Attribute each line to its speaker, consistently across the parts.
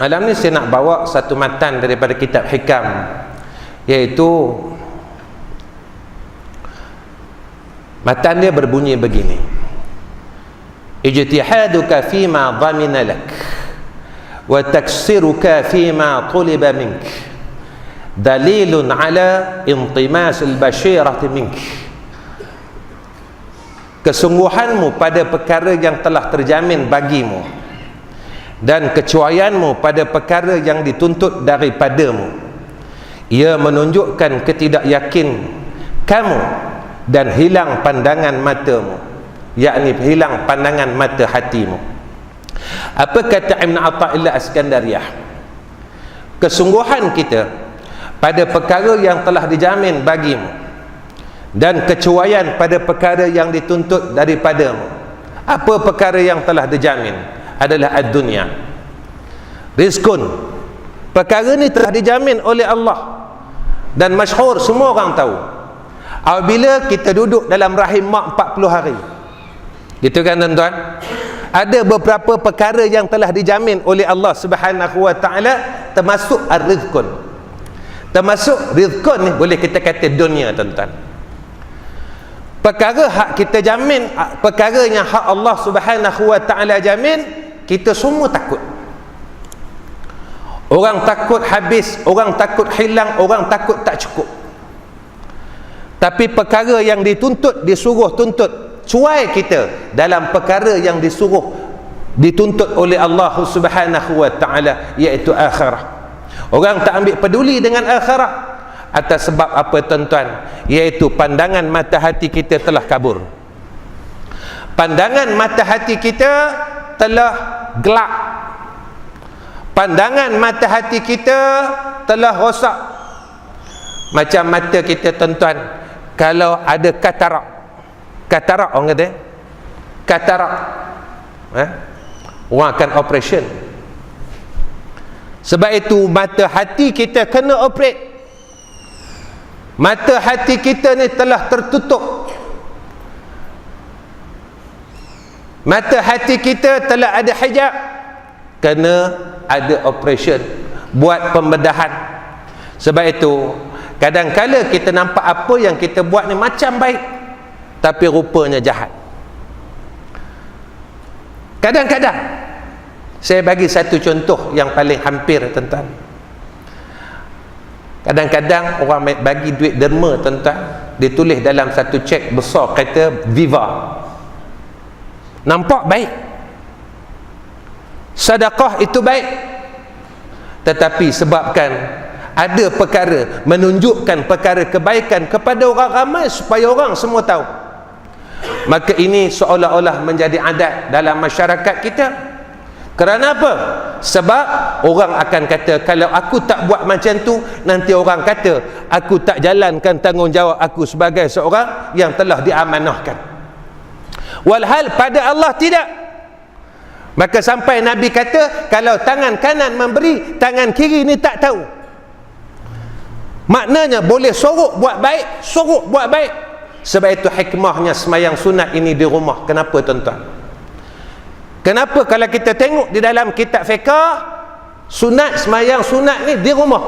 Speaker 1: Malam ni saya nak bawa satu matan daripada kitab Hikam, iaitu matan dia berbunyi begini: ijtihaduka fima dhamina lak wa taksiruka fima tuliba mink dalilun ala intimas al-bashirati mink. Kesungguhanmu pada perkara yang telah terjamin bagimu dan kecuaianmu pada perkara yang dituntut daripadamu, ia menunjukkan ketidakyakin kamu dan hilang pandangan matamu, yakni hilang pandangan mata hatimu. Apa kata Ibn Athaillah As-Skandariyah? Kesungguhan kita pada perkara yang telah dijamin bagimu dan kecuaian pada perkara yang dituntut daripadamu. Apa perkara yang telah dijamin? Adalah ad-dunya, rizkun. Perkara ni telah dijamin oleh Allah dan masyhur, semua orang tahu. Apabila kita duduk dalam rahim mak 40 hari, gitu kan tuan-tuan, ada beberapa perkara yang telah dijamin oleh Allah Subhanahu wa taala, termasuk ar-rizkun. Termasuk rizkun ni boleh kita kata dunia, tuan-tuan. Perkara hak kita jamin, perkara yang hak Allah Subhanahu wa taala jamin, kita semua takut. Orang takut habis, orang takut hilang, orang takut tak cukup. Tapi perkara yang dituntut, disuruh tuntut, cuai kita dalam perkara yang disuruh dituntut oleh Allah Subhanahu wa taala, iaitu akhirah. Orang tak ambil peduli dengan akhirah. Atas sebab apa, tuan-tuan? Iaitu pandangan mata hati kita telah kabur. Pandangan mata hati kita telah gelap. Pandangan mata hati kita telah rosak. Macam mata kita, tuan-tuan, kalau ada katarak. Katarak orang kata, katarak, orang akan operation. Sebab itu mata hati kita kena operate. Mata hati kita ni telah tertutup. Mata hati kita telah ada hijab, kena ada operation, buat pembedahan. Sebab itu kadang-kala kita nampak apa yang kita buat ni macam baik, tapi rupanya jahat. Kadang-kadang saya bagi satu contoh yang paling hampir, tuan-tuan. Kadang-kadang orang bagi duit derma, tuan-tuan, ditulis dalam satu cek besar kata Viva. Nampak baik, sedekah itu baik, tetapi sebabkan ada perkara menunjukkan perkara kebaikan kepada orang ramai supaya orang semua tahu, maka ini seolah-olah menjadi adat dalam masyarakat kita. Kerana apa? Sebab orang akan kata, kalau aku tak buat macam tu, nanti orang kata aku tak jalankan tanggungjawab aku sebagai seorang yang telah diamanahkan. Walhal pada Allah tidak. Maka sampai Nabi kata, kalau tangan kanan memberi, tangan kiri ni tak tahu. Maknanya boleh sorok buat baik, sorok buat baik. Sebab itu hikmahnya semayang sunat ini di rumah. Kenapa, tuan-tuan? Kenapa kalau kita tengok di dalam kitab fiqh, sunat, semayang sunat ni di rumah.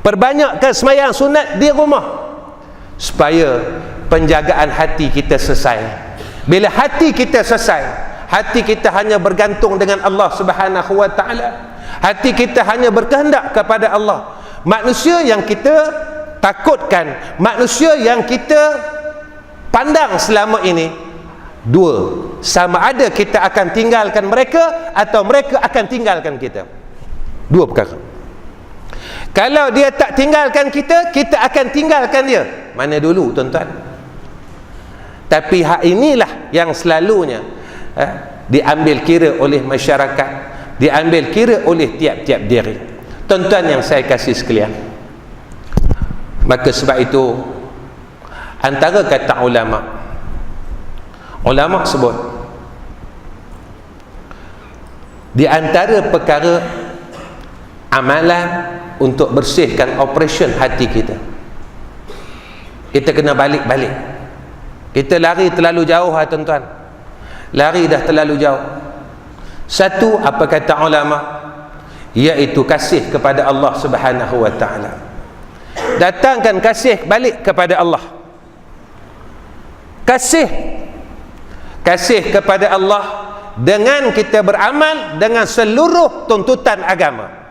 Speaker 1: Perbanyakkan semayang sunat di rumah, supaya penjagaan hati kita selesai. Bila hati kita selesai, hati kita hanya bergantung dengan Allah Subhanahu wa taala. Hati kita hanya berkehendak kepada Allah. Manusia yang kita takutkan, manusia yang kita pandang selama ini, dua, sama ada kita akan tinggalkan mereka atau mereka akan tinggalkan kita. Dua perkara. Kalau dia tak tinggalkan kita, kita akan tinggalkan dia. Mana dulu, tuan-tuan? Tapi hak inilah yang selalunya diambil kira oleh masyarakat, diambil kira oleh tiap-tiap diri. Tuan-tuan yang saya kasih sekalian, maka sebab itu antara kata ulama sebut, di antara perkara amalan untuk bersihkan operation hati kita, kita kena balik-balik. Kita lari terlalu jauh, tuan-tuan. Lari dah terlalu jauh. Satu, apa kata ulama? iaitu kasih kepada Allah Subhanahu wa taala. Datangkan kasih balik kepada Allah. Kasih kepada Allah dengan kita beramal dengan seluruh tuntutan agama.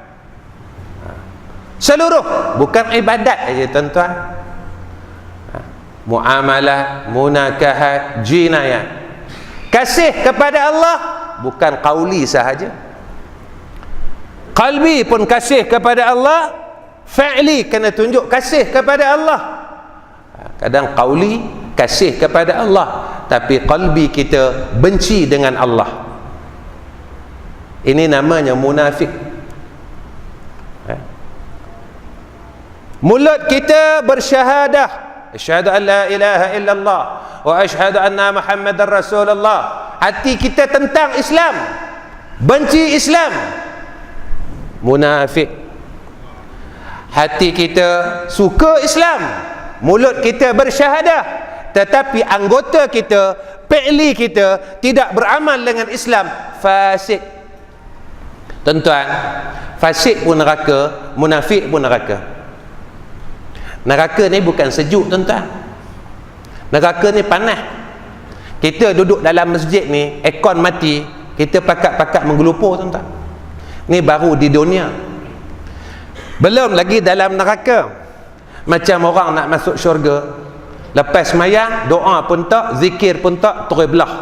Speaker 1: Seluruh, bukan ibadat aja tuan-tuan. Muamalah, munakahat, jinayat. Kasih kepada Allah bukan qauli sahaja. Qalbi pun kasih kepada Allah, fa'li kena tunjuk kasih kepada Allah. Kadang qauli kasih kepada Allah, tapi qalbi kita benci dengan Allah. Ini namanya munafik. Mulut kita bersyahadah, asyhadu an la ilaha illallah wa asyhadu anna Muhammadar Rasulullah. Hati kita tentang Islam, benci Islam, munafik. Hati kita suka Islam, mulut kita bersyahadah, tetapi anggota kita, fi'li kita tidak beramal dengan Islam, fasik. Tuan-tuan, fasik pun neraka, munafik pun neraka. Neraka ni bukan sejuk tuan-tuan, neraka ni panas. Kita duduk dalam masjid ni, aircon mati, kita pakat-pakat menggelupur tuan-tuan. Ni baru di dunia, belum lagi dalam neraka. Macam orang nak masuk syurga, lepas semayang, doa pun tak, zikir pun tak, terus belah.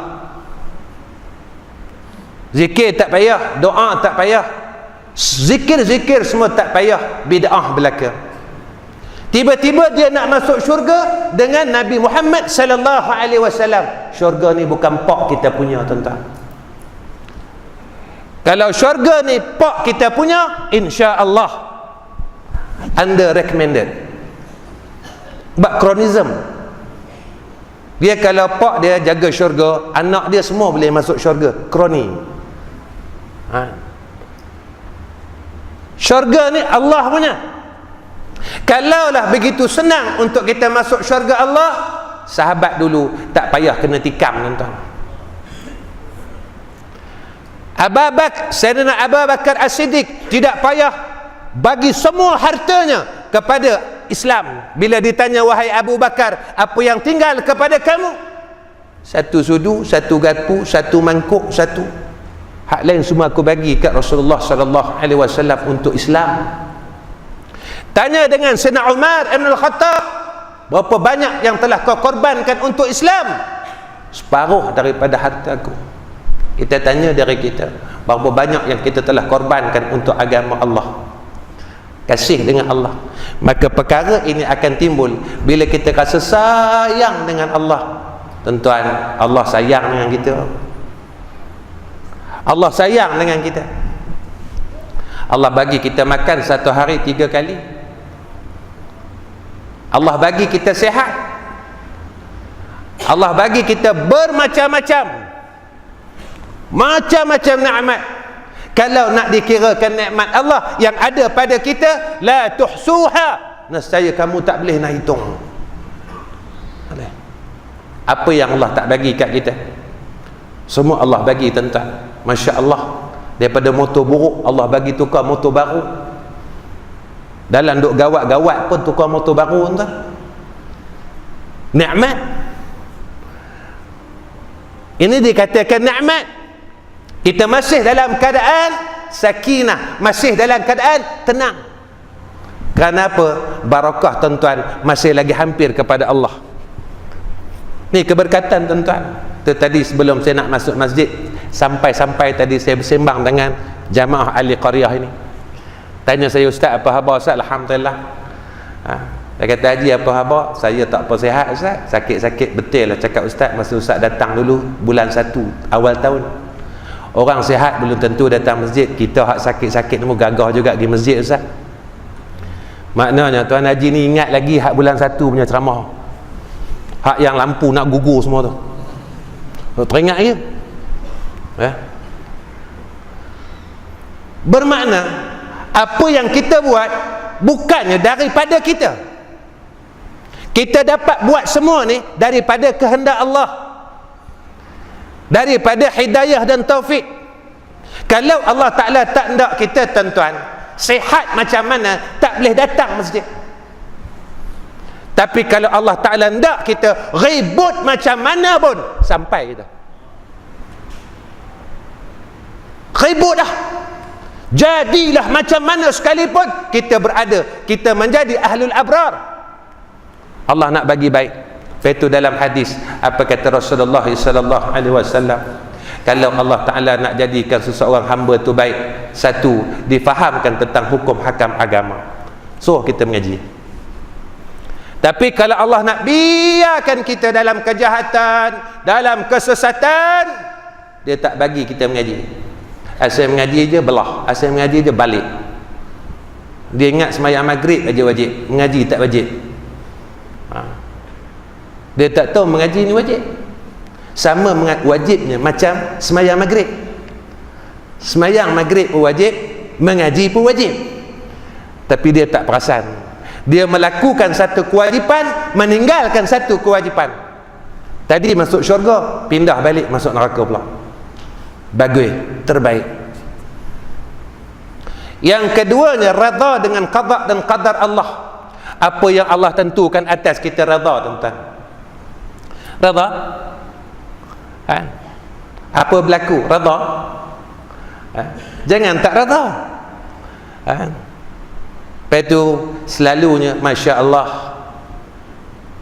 Speaker 1: Zikir tak payah, doa tak payah, zikir semua tak payah, bid'ah belaka. Tiba-tiba dia nak masuk syurga dengan Nabi Muhammad sallallahu alaihi wasallam. Syurga ni bukan pak kita punya tuan-tuan. Kalau syurga ni pak kita punya, insya-Allah anda recommended. Bab kronism, dia kalau pak dia jaga syurga, anak dia semua boleh masuk syurga. Kroni. Syurga ni Allah punya. Kalaulah begitu senang untuk kita masuk syurga Allah, sahabat dulu tak payah kena tikam tuan-tuan. Sayyidina Abu Bakar As-Siddiq tidak payah bagi semua hartanya kepada Islam. Bila ditanya, wahai Abu Bakar, apa yang tinggal kepada kamu? Satu sudu, satu garpu, satu mangkuk, satu. Hak lain semua aku bagi kat Rasulullah sallallahu alaihi wasallam untuk Islam. Tanya dengan Sayyidina Umar Ibn Al-Khattab, berapa banyak yang telah kau korbankan untuk Islam? Separuh daripada hartaku. Kita tanya dari kita, berapa banyak yang kita telah korbankan untuk agama Allah, kasih dengan Allah. Maka perkara ini akan timbul bila kita rasa sayang dengan Allah. Tuan-tuan, Allah sayang dengan kita. Allah sayang dengan kita. Allah bagi kita makan satu hari 3 kali. Allah bagi kita sihat. Allah bagi kita bermacam-macam nikmat. Kalau nak dikirakan nikmat Allah yang ada pada kita, la tuhsuha, nescaya kamu tak boleh nak hitung. Apa yang Allah tak bagi kat kita, semua Allah bagi tuan-tuan. Masya Allah. Daripada motor buruk, Allah bagi tukar motor baru. Dalam duk gawat-gawat pun tukar motor baru tuan. Nikmat. Ini dikatakan nikmat. Kita masih dalam keadaan sakinah, masih dalam keadaan tenang. Kerana apa? Barakah tuan-tuan, masih lagi hampir kepada Allah. Ni keberkatan tuan-tuan. Itu tadi sebelum saya nak masuk masjid, sampai tadi saya bersembang dengan jamaah ahli qaryah ini. Tanya saya, ustaz apa khabar ustaz? Alhamdulillah. Dia kata, haji apa khabar? Saya tak apa sihat ustaz, sakit-sakit betul lah cakap ustaz. Masa ustaz datang dulu bulan 1 awal tahun, orang sihat belum tentu datang masjid. Kita hak sakit-sakit ni gagah juga pergi masjid ustaz. Maknanya tuan haji ni ingat lagi hak bulan 1 punya ceramah, hak yang lampu nak gugur semua tu, teringat je. Bermakna apa yang kita buat bukannya daripada kita. Kita dapat buat semua ni daripada kehendak Allah, daripada hidayah dan taufik. Kalau Allah Ta'ala tak nak kita, tuan-tuan, sihat macam mana, tak boleh datang masjid. Tapi kalau Allah Ta'ala nak kita, ribut macam mana pun sampai kita. Ribut dah, jadilah macam mana sekalipun kita berada, kita menjadi ahlul abrar. Allah nak bagi baik. Itu dalam hadis, apa kata Rasulullah sallallahu alaihi wasallam, kalau Allah Ta'ala nak jadikan seseorang hamba tu baik, satu, difahamkan tentang hukum hakam agama, so kita mengaji. Tapi kalau Allah nak biarkan kita dalam kejahatan, dalam kesesatan, dia tak bagi kita mengaji. Asal mengaji je belah, asal mengaji je balik. Dia ingat sembahyang maghrib aja wajib, mengaji tak wajib. Dia tak tahu mengaji ni wajib. Sama wajibnya macam sembahyang maghrib. Sembahyang maghrib pun wajib, mengaji pun wajib. Tapi dia tak perasan. Dia melakukan satu kewajipan, meninggalkan satu kewajipan. Tadi masuk syurga, pindah balik masuk neraka pula. Bagus, terbaik. Yang keduanya, redha dengan qada dan qadar Allah. Apa yang Allah tentukan atas kita, redha, tuan-tuan. Redha. Apa berlaku, redha. Jangan tak redha. Lepas tu selalunya, Masya Allah,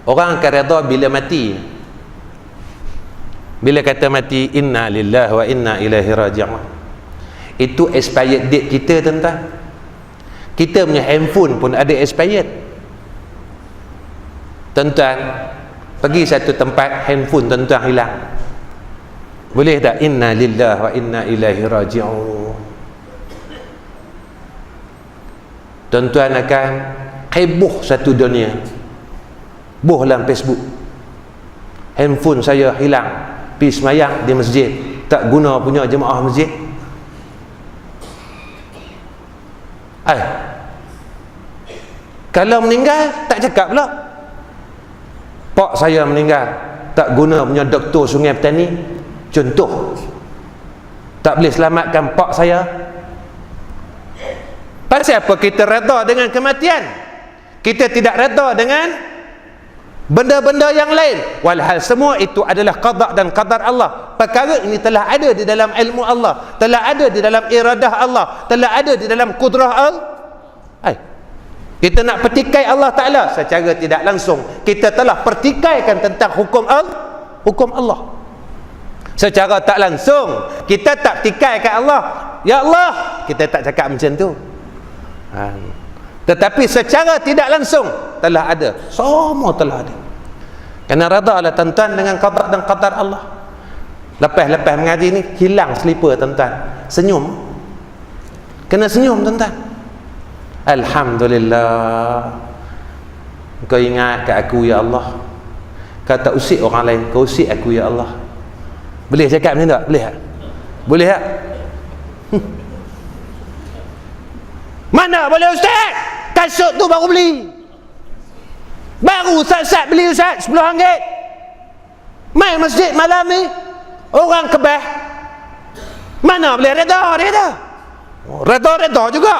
Speaker 1: orang akan redha bila mati. Bila kata mati, inna lillahi wa inna ilaihi raji'un, itu expired date kita, tuan-tuan. Kita punya handphone pun ada expired. Tuan-tuan pergi satu tempat, handphone tuan-tuan hilang, boleh tak inna lillahi wa inna ilaihi raji'un? Tuan-tuan akan heboh satu dunia. Boh dalam Facebook, handphone saya hilang, pergi semayang di masjid, tak guna punya jemaah masjid. Kalau meninggal tak cakap pula, pak saya meninggal, tak guna punya doktor Sungai Petani, contoh, tak boleh selamatkan pak saya. Pasal apa kita redha dengan kematian? Kita tidak redha dengan benda-benda yang lain. Walhal semua itu adalah qada dan qadar Allah. Perkara ini telah ada di dalam ilmu Allah, telah ada di dalam iradah Allah, telah ada di dalam kudrah Allah. Kita nak petikai Allah Ta'ala secara tidak langsung, kita telah pertikaikan tentang hukum Allah. Secara tak langsung kita tak tikaikan Allah, ya Allah, kita tak cakap macam tu. Tetapi secara tidak langsung telah ada, semua telah ada. Kena redha lah, tuan-tuan, dengan qada dan qadar Allah. Lepas mengaji ni hilang slipper, tuan-tuan, senyum, kena senyum, tuan-tuan. Alhamdulillah, kau ingat kat aku, ya Allah. Kau tak usik orang lain, kau usik aku, ya Allah. Boleh cakap macam tak? Boleh tak? Boleh tak? Mana boleh, ustaz? Kasut tu baru beli, baru ustaz beli, ustaz, RM10. Main masjid malam ni, orang kebah. Mana boleh redha? Redha juga.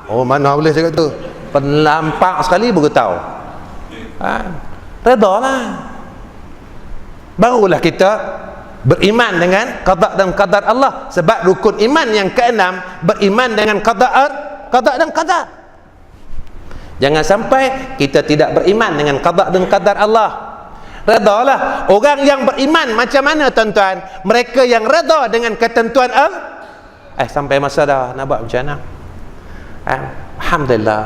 Speaker 1: Oh, mana boleh cakap tu? Penampak sekali baru tahu. Redha lah. Barulah kita beriman dengan qada dan qadar Allah. Sebab rukun iman yang keenam, beriman dengan qada dan qadar. Jangan sampai kita tidak beriman dengan qada dan qadar Allah. Redalah. Orang yang beriman macam mana, tuan-tuan? Mereka yang reda dengan ketentuan sampai masa dah nak buat macam mana? Alhamdulillah.